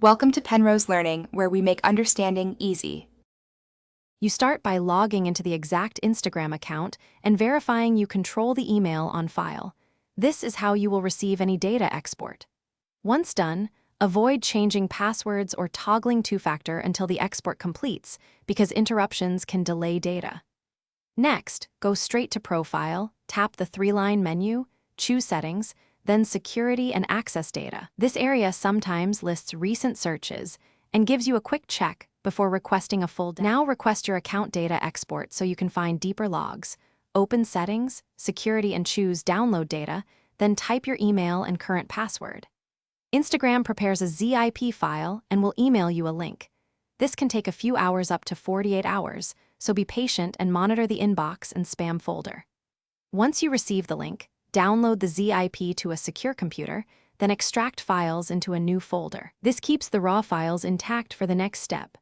Welcome to Penrose Learning, where we make understanding easy. You start by logging into the exact Instagram account and verifying you control the email on file. This is how you will receive any data export. Once done, avoid changing passwords or toggling two-factor until the export completes, because interruptions can delay data. Next, go straight to Profile, tap the three-line menu, choose Settings, then Security and Access Data. This area sometimes lists recent searches and gives you a quick check before requesting a full data. Now request your account data export so you can find deeper logs. Open Settings, Security, and choose Download Data, then type your email and current password. Instagram prepares a zip file and will email you a link. This can take a few hours up to 48 hours, so be patient and monitor the inbox and spam folder. Once you receive the link, download the zip to a secure computer, then extract files into a new folder. This keeps the raw files intact for the next step.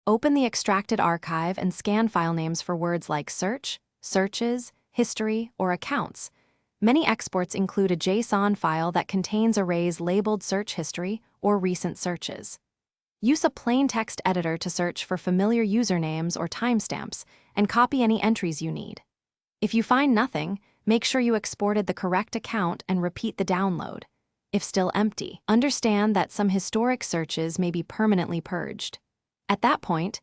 Open the extracted archive and scan file names for words like search, searches, history, or accounts. Many exports include a JSON file that contains arrays labeled search history or recent searches. Use a plain text editor to search for familiar usernames or timestamps and copy any entries you need. If you find nothing, make sure you exported the correct account and repeat the download. If still empty, understand that some historic searches may be permanently purged. At that point,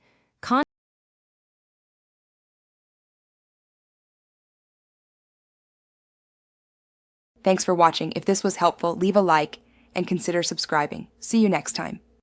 Thanks for watching. If this was helpful, leave a like and consider subscribing. See you next time.